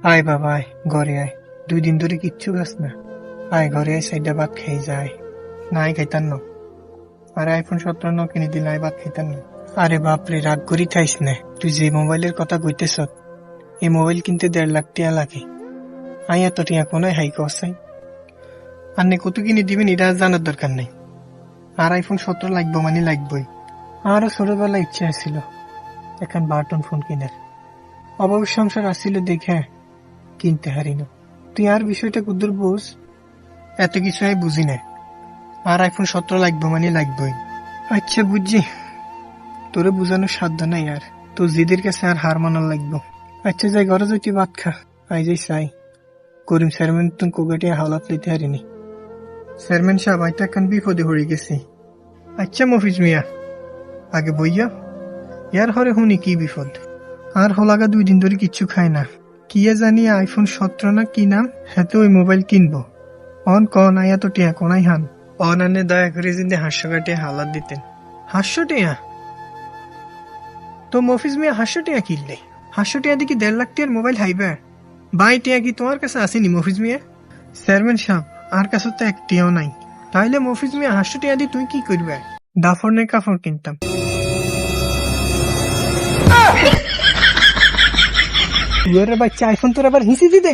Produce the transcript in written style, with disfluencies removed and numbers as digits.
আয় বাবা আয়, ঘরে আয়। 2 দিন ধরে কিচ্ছু খাস না। আয় ঘরে আয়, সাইডা ভাত খেয়ে যায়। নাই খাইতাম না। আরে আইফোন 17 ন কিনে দিলে আয় ভাত খাইতাম না। আরে বাপরে, রাগ করি থাইস না। তুই যে মোবাইলের কথা কইতেছ, এই মোবাইল কিনতে 1.5 লাখ টিয়া লাগে। আই এত টিয়া কোনায় হাই কসাই। আর নে কত কিনে দিবেন এটা জানার দরকার নাই। আর আইফোন 17 লাগবো মানে লাগবোই। আরো ছোটবেলায় ইচ্ছে ছিল এখন বাটন ফোন কিনার। অভাব সংসার আসছিল দেখে কিনতে হারি না। তুই আর বিষয়টা কুদ্দুর বুঝ, এত কিছু আমি বুঝি না। আর আইফোন 17 লাগবো মানে লাগবোই। আচ্ছা বুঝছি, তোরে বুঝানোর সাধ্য নাই আর। তোর জিদের কাছে আর হার মানার লাগবো। আচ্ছা যাই ঘরে যাই, তুই ভাত খা। আই যাই চাই করিম চেয়ারম্যান তুমি কোগাটিয়া হাওলাত লইতে হারিনি। চেয়ারম্যান সাহেব আইটা এখন বিপদে হয়ে গেছি। আচ্ছা মফিজ মিয়া, আগে বইয়া ইয়ার হরে শুনি কি বিপদ। আর হলাগা 2 দিন ধরে কিচ্ছু খায় না। কি জানি আইফোন 17 না কি নাম, হাতে ওই মোবাইল কিনবো। অন কন আয়া তো টিয়া কোনাই হান। অন আনে দয়া করে যদি 500 কাটিয়া হালাত দিতেন। 500 টিয়া? তো মফিজ মিয়া 500 টিয়া কিনলে? 500 টিয়া দিকে 1.5 লাখ টিয়ার মোবাইল হাইবে? বাই টিয়া কি তোমার কাছে আসেনি মফিজ মিয়া? চেয়ারম্যান সাহেব আর কাছে তো একটিও নাই। তাইলে মফিজ মিয়া 500 টিয়া দিয়ে তুই কি করবে? দাফনের কাপড় কিনতাম। বাচ্চা আইফোন তোর আবার হিসি দিতে